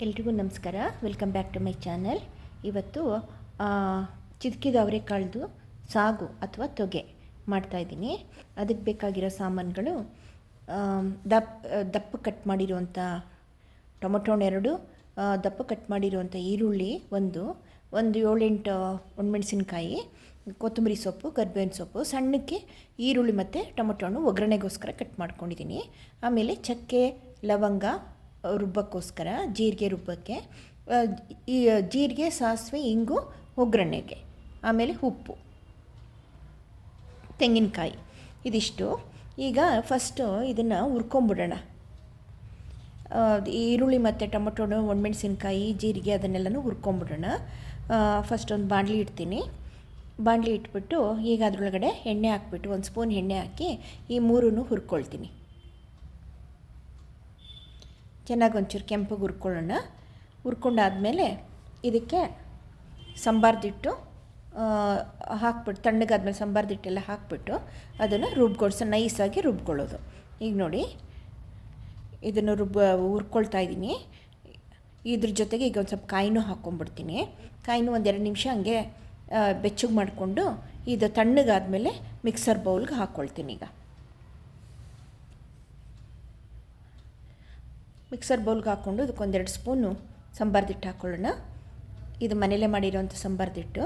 ಎಲ್ರಿಗೂ ನಮಸ್ಕಾರ. Welcome back to my channel. ಇವತ್ತು ಚಿಟಕಿದ ಅವರೆಕಾಳ್ದು ಸಾಗು ಅಥವಾ ತೊಗೆ ಮಾಡ್ತಾಯಿದ್ದೀನಿ. ಅದಕ್ಕೆ ಬೇಕಾಗಿರೋ ಸಾಮಾನುಗಳು ದಪ್ಪ ಕಟ್ ಮಾಡಿರುವಂಥ ಟೊಮೊಟೊ 2, ದಪ್ಪ ಕಟ್ ಮಾಡಿರುವಂಥ ಈರುಳ್ಳಿ ಒಂದು 7-8 ಒಣಮೆಣಸಿನ್ಕಾಯಿ, ಕೊತ್ತಂಬರಿ ಸೊಪ್ಪು, ಕರಿಬೇವಿನ ಸೊಪ್ಪು, ಸಣ್ಣಕ್ಕೆ ಈರುಳ್ಳಿ ಮತ್ತು ಟೊಮೊಟೊನು ಒಗ್ಗರಣೆಗೋಸ್ಕರ ಕಟ್ ಮಾಡ್ಕೊಂಡಿದ್ದೀನಿ. ಆಮೇಲೆ ಚಕ್ಕೆ, ಲವಂಗ ರುಬ್ಬಕ್ಕೋಸ್ಕರ, ಜೀರಿಗೆ ರುಬ್ಬಕ್ಕೆ, ಈ ಜೀರಿಗೆ, ಸಾಸಿವೆ, ಇಂಗು ಒಗ್ಗರಣೆಗೆ, ಆಮೇಲೆ ಉಪ್ಪು, ತೆಂಗಿನಕಾಯಿ, ಇದಿಷ್ಟು. ಈಗ ಫಸ್ಟು ಇದನ್ನು ಹುರ್ಕೊಂಬಿಡೋಣ. ಈರುಳ್ಳಿ ಮತ್ತು ಟೊಮೊಟೊನು, ಒಣಮೆಣಸಿನ್ಕಾಯಿ, ಜೀರಿಗೆ ಅದನ್ನೆಲ್ಲನೂ ಹುರ್ಕೊಂಬಿಡೋಣ. ಫಸ್ಟ್ ಒಂದು ಬಾಣಲಿ ಇಡ್ತೀನಿ. ಬಾಣಲಿ ಇಟ್ಬಿಟ್ಟು ಈಗ ಅದರೊಳಗಡೆ ಎಣ್ಣೆ ಹಾಕ್ಬಿಟ್ಟು 1 ಸ್ಪೂನ್ ಎಣ್ಣೆ ಹಾಕಿ ಈ ಮೂರನ್ನು ಹುರ್ಕೊಳ್ತೀನಿ. ಚೆನ್ನಾಗಿ ಒಂಚೂರು ಕೆಂಪಗೆ ಹುರ್ಕೊಳ್ಳೋಣ. ಹುರ್ಕೊಂಡಾದಮೇಲೆ ಇದಕ್ಕೆ ಸಂಬಾರದಿಟ್ಟು ಹಾಕ್ಬಿಟ್ಟು, ತಣ್ಣಗಾದ್ಮೇಲೆ ಸಂಬಾರದಿಟ್ಟೆಲ್ಲ ಹಾಕ್ಬಿಟ್ಟು ಅದನ್ನು ನೈಸಾಗಿ ರುಬ್ಕೊಳ್ಳೋದು. ಈಗ ನೋಡಿ, ಇದನ್ನು ಹುರ್ಕೊಳ್ತಾ ಇದ್ದೀನಿ. ಇದ್ರ ಜೊತೆಗೆ ಈಗ ಒಂದು ಸ್ವಲ್ಪ ಕಾಯಿನೂ ಹಾಕ್ಕೊಂಡ್ಬಿಡ್ತೀನಿ. ಕಾಯಿನೂ 1-2 ನಿಮಿಷ ಹಂಗೆ ಬೆಚ್ಚಗೆ ಮಾಡಿಕೊಂಡು ಇದು ತಣ್ಣಗಾದ್ಮೇಲೆ ಮಿಕ್ಸರ್ ಬೌಲ್ಗೆ ಹಾಕ್ಕೊಳ್ತೀನಿ. ಈಗ ಮಿಕ್ಸರ್ ಬೌಲ್ಗೆ ಹಾಕ್ಕೊಂಡು ಇದಕ್ಕೆ 1-2 ಸ್ಪೂನು ಸಂಬಾರದಿಟ್ಟು ಹಾಕ್ಕೊಳ್ಳೋಣ. ಇದು ಮನೇಲೇ ಮಾಡಿರೋಂಥ ಸಂಬಾರದಿಟ್ಟು,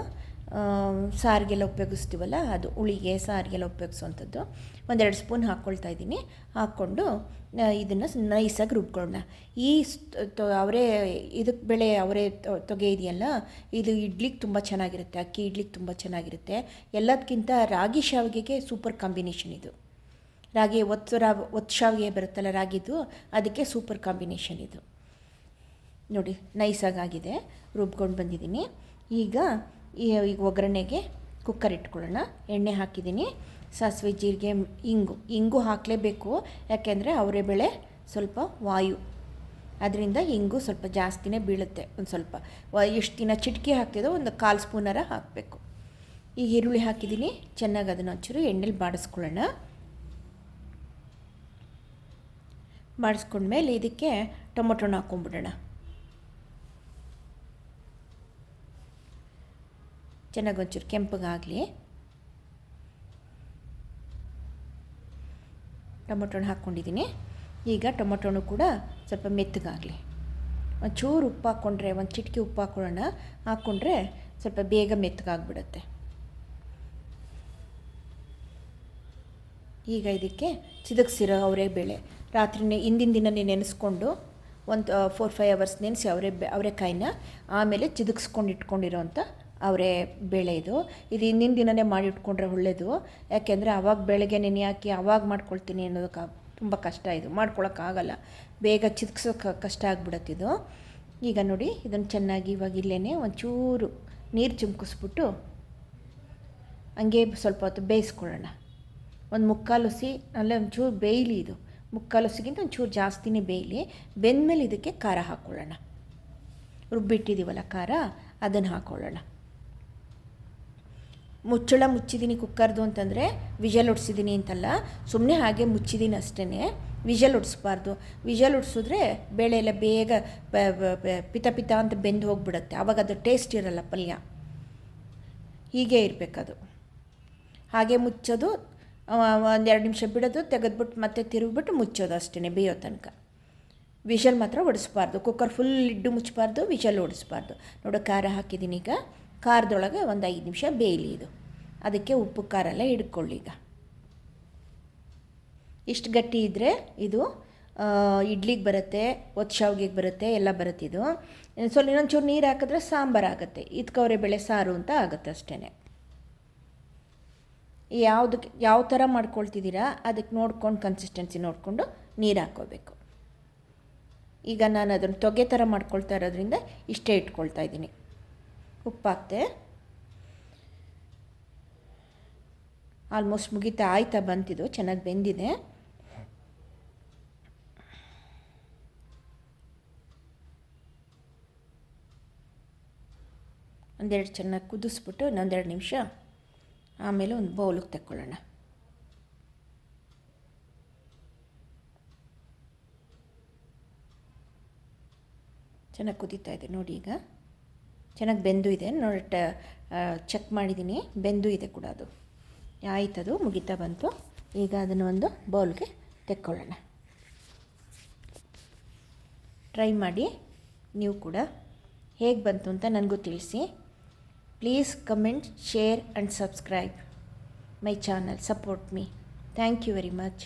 ಸಾರಿಗೆಲ್ಲ ಉಪಯೋಗಿಸ್ತೀವಲ್ಲ ಅದು, ಹುಳಿಗೆ ಸಾರಿಗೆಲ್ಲ ಉಪಯೋಗಿಸೋವಂಥದ್ದು. 1-2 ಸ್ಪೂನ್ ಹಾಕ್ಕೊಳ್ತಾ ಇದ್ದೀನಿ. ಹಾಕ್ಕೊಂಡು ಇದನ್ನು ನೈಸಾಗಿ ರುಬ್ಕೊಳ್ಳೋಣ. ಈ ಇದಕ್ಕೆ ಅವರೇ ತೊಗೆ ಇದೆಯಲ್ಲ, ಇದು ಇಡ್ಲಿಗೆ ತುಂಬ ಚೆನ್ನಾಗಿರುತ್ತೆ, ಅಕ್ಕಿ ಇಡ್ಲಿಗೆ ತುಂಬ ಚೆನ್ನಾಗಿರುತ್ತೆ. ಎಲ್ಲದಕ್ಕಿಂತ ರಾಗಿ ಶಾವಿಗೆಗೆ ಸೂಪರ್ ಕಾಂಬಿನೇಷನ್ ಇದು. ರಾಗಿ ಒತ್ತು ಶಾವಿಗೆ ಬರುತ್ತಲ್ಲ ರಾಗಿದು, ಅದಕ್ಕೆ ಸೂಪರ್ ಕಾಂಬಿನೇಷನ್ ಇದು. ನೋಡಿ, ನೈಸಾಗಿದೆ, ರುಬ್ಕೊಂಡು ಬಂದಿದ್ದೀನಿ. ಈಗ ಒಗ್ಗರಣೆಗೆ ಕುಕ್ಕರ್ ಇಟ್ಕೊಳ್ಳೋಣ. ಎಣ್ಣೆ ಹಾಕಿದ್ದೀನಿ. ಸಾಸಿವೆ, ಜೀರಿಗೆ, ಇಂಗು ಹಾಕಲೇಬೇಕು, ಯಾಕೆಂದರೆ ಅವರೆಬೇಳೆ ಸ್ವಲ್ಪ ವಾಯು, ಅದರಿಂದ ಇಂಗು ಸ್ವಲ್ಪ ಜಾಸ್ತಿನೇ ಬೀಳುತ್ತೆ. ಒಂದು ಸ್ವಲ್ಪ ಎಷ್ಟು ದಿನ ಚಿಟಕಿ ಹಾಕ್ತಿದ್ದೋ 1/4 ಸ್ಪೂನರ ಹಾಕಬೇಕು. ಈಗ ಈರುಳ್ಳಿ ಹಾಕಿದ್ದೀನಿ. ಚೆನ್ನಾಗಿ ಅದನ್ನು ಒಂಚೂರು ಎಣ್ಣೆಲಿ ಬಾಡಿಸ್ಕೊಂಡ್ಮೇಲೆ ಇದಕ್ಕೆ ಟೊಮೊಟೊನ ಹಾಕ್ಕೊಂಬಿಡೋಣ. ಚೆನ್ನಾಗಿ ಒಂಚೂರು ಕೆಂಪಗಾಗಲಿ. ಟೊಮೊಟೊನ ಹಾಕ್ಕೊಂಡಿದ್ದೀನಿ. ಈಗ ಟೊಮೊಟೊನು ಕೂಡ ಸ್ವಲ್ಪ ಮೆತ್ತಗಾಗಲಿ. ಒಂಚೂರು ಉಪ್ಪು ಹಾಕ್ಕೊಂಡ್ರೆ, ಒಂದು ಚಿಟಿಕೆ ಉಪ್ಪು ಹಾಕ್ಕೊಂಡ್ರೆ ಸ್ವಲ್ಪ ಬೇಗ ಮೆತ್ತಗಾಗ್ಬಿಡುತ್ತೆ. ಈಗ ಇದಕ್ಕೆ ಚಿದಕ್ಸಿರೋ ಅವರೆಬೇಳೆ, ರಾತ್ರಿನೇ ಹಿಂದಿನ ದಿನನೇ ನೆನೆಸ್ಕೊಂಡು ಒಂದು 4-5 ಅವರ್ಸ್ ನೆನೆಸಿ ಅವರೆಕಾಯಿನ ಆಮೇಲೆ ಚಿದಕ್ಸ್ಕೊಂಡು ಇಟ್ಕೊಂಡಿರೋಂಥ ಬೇಳೆ ಇದು ಹಿಂದಿನ ದಿನವೇ ಮಾಡಿ ಇಟ್ಕೊಂಡ್ರೆ ಒಳ್ಳೆಯದು. ಯಾಕೆಂದರೆ ಆವಾಗ ಬೆಳಗ್ಗೆ ನೆನೆ ಹಾಕಿ ಆವಾಗ ಮಾಡ್ಕೊಳ್ತೀನಿ ಅನ್ನೋದಕ್ಕೆ ತುಂಬ ಕಷ್ಟ, ಇದು ಮಾಡ್ಕೊಳಕ್ಕಾಗಲ್ಲ, ಬೇಗ ಚಿದಕ್ಸೋಕೆ ಕಷ್ಟ ಆಗಿಬಿಡತ್ತಿದು. ಈಗ ನೋಡಿ, ಇದನ್ನು ಚೆನ್ನಾಗಿ ಇವಾಗ ಇಲ್ಲೇ ಒಂಚೂರು ನೀರು ಚಿಮ್ಕಿಸ್ಬಿಟ್ಟು ಹಂಗೆ ಸ್ವಲ್ಪ ಹೊತ್ತು ಬೇಯಿಸ್ಕೊಳ್ಳೋಣ. ಒಂದು 3/4 ಹುಸಿ, ಅಲ್ಲೇ ಒಂಚೂರು ಬೇಯಲಿ. ಇದು 3/4 ಹುಸಿಗಿಂತ ಒಂಚೂರು ಜಾಸ್ತಿನೇ ಬೇಯಲಿ. ಬೆಂದಮೇಲೆ ಇದಕ್ಕೆ ಖಾರ ಹಾಕ್ಕೊಳ್ಳೋಣ. ರುಬ್ಬಿಟ್ಟಿದ್ದೀವಲ್ಲ ಖಾರ, ಅದನ್ನು ಹಾಕ್ಕೊಳ್ಳೋಣ. ಮುಚ್ಚಿದ್ದೀನಿ ಕುಕ್ಕರ್ದು ಅಂತಂದರೆ ವಿಷಲ್ ಹೊಡ್ಸಿದ್ದೀನಿ ಅಂತಲ್ಲ, ಸುಮ್ಮನೆ ಹಾಗೆ ಮುಚ್ಚಿದ್ದೀನಿ ಅಷ್ಟೇ. ವಿಷಲ್ ಹೊಡಿಸ್ಬಾರ್ದು. ವಿಷಲ್ ಹೊಡ್ಸಿದ್ರೆ ಬೇಳೆ ಎಲ್ಲ ಬೇಗ ಪಿತ ಅಂತ ಬೆಂದು ಹೋಗ್ಬಿಡುತ್ತೆ. ಆವಾಗ ಅದು ಟೇಸ್ಟ್ ಇರಲ್ಲ ಪಲ್ಯ. ಹೀಗೆ ಇರಬೇಕದು. ಹಾಗೆ ಮುಚ್ಚೋದು, 1-2 ನಿಮಿಷ ಬಿಡೋದು, ತೆಗೆದ್ಬಿಟ್ಟು ಮತ್ತೆ ತಿರುಗಿಬಿಟ್ಟು ಮುಚ್ಚೋದು ಅಷ್ಟೇ, ಬೇಯೋ ತನಕ. ವಿಷಲ್ ಮಾತ್ರ ಹೊಡಿಸ್ಬಾರ್ದು. ಕುಕ್ಕರ್ ಫುಲ್ ಇಡ್ಡು ಮುಚ್ಚಬಾರ್ದು, ವಿಷಲ್ ಹೊಡಿಸ್ಬಾರ್ದು. ನೋಡೋ, ಖಾರ ಹಾಕಿದ್ದೀನಿ. ಈಗ ಖಾರದೊಳಗೆ ಒಂದು 5 ನಿಮಿಷ ಬೇಯಲಿ ಇದು. ಅದಕ್ಕೆ ಉಪ್ಪು ಖಾರ ಎಲ್ಲ ಹಿಡ್ಕೊಳ್ಳಿ. ಈಗ ಇಷ್ಟು ಗಟ್ಟಿ ಇದ್ದರೆ ಇದು ಇಡ್ಲಿಗೆ ಬರುತ್ತೆ, ಒತ್ತು ಶಾವಿಗೆಗೆ ಬರುತ್ತೆ, ಎಲ್ಲ ಬರುತ್ತೆ. ಇದು ಇನ್ನೊಂಚೂರು ನೀರು ಹಾಕಿದ್ರೆ ಸಾಂಬಾರು ಆಗುತ್ತೆ. ಅವರೆಬೇಳೆ ಸಾರು ಅಂತ ಆಗುತ್ತೆ ಅಷ್ಟೇ. ಯಾವ ಥರ ಮಾಡ್ಕೊಳ್ತಿದ್ದೀರಾ ಅದಕ್ಕೆ ನೋಡ್ಕೊಂಡು, ಕನ್ಸಿಸ್ಟೆನ್ಸಿ ನೋಡಿಕೊಂಡು ನೀರು ಹಾಕ್ಕೋಬೇಕು. ಈಗ ನಾನು ಅದನ್ನು ತೊಗೆ ಥರ ಮಾಡ್ಕೊಳ್ತಾ ಇರೋದ್ರಿಂದ ಇಷ್ಟೇ ಇಟ್ಕೊಳ್ತಾ ಇದ್ದೀನಿ. ಉಪ್ಪು ಹಾಕ್ತೆ. ಆಲ್ಮೋಸ್ಟ್ ಆಯ್ತಾ ಬಂತಿದ್ದು, ಚೆನ್ನಾಗಿ ಬೆಂದಿದೆ. ಒಂದೆರಡು ಚೆನ್ನಾಗಿ ಕುದಿಸ್ಬಿಟ್ಟು 1-2 ನಿಮಿಷ ಆಮೇಲೆ ಒಂದು ಬೌಲಿಗೆ ತಗೊಳ್ಳೋಣ. ಚೆನ್ನಾಗಿ ಕುದೀತಾ ಇದೆ ನೋಡಿ. ಈಗ ಚೆನ್ನಾಗಿ ಬೆಂದು ಇದೆ ನೋಡಿ, ಚೆಕ್ ಮಾಡಿದ್ದೀನಿ, ಬೆಂದು ಇದೆ ಕೂಡ ಅದು. ಆಯ್ತದು ಮುಗಿತಾ ಬಂತು. ಈಗ ಅದನ್ನು ಒಂದು ಬೌಲ್ಗೆ ತೆಕ್ಕೊಳ್ಳೋಣ. ಟ್ರೈ ಮಾಡಿ ನೀವು ಕೂಡ, ಹೇಗೆ ಬಂತು ಅಂತ ನನಗೂ ತಿಳಿಸಿ. Please comment, share and subscribe my channel, support me. Thank you very much.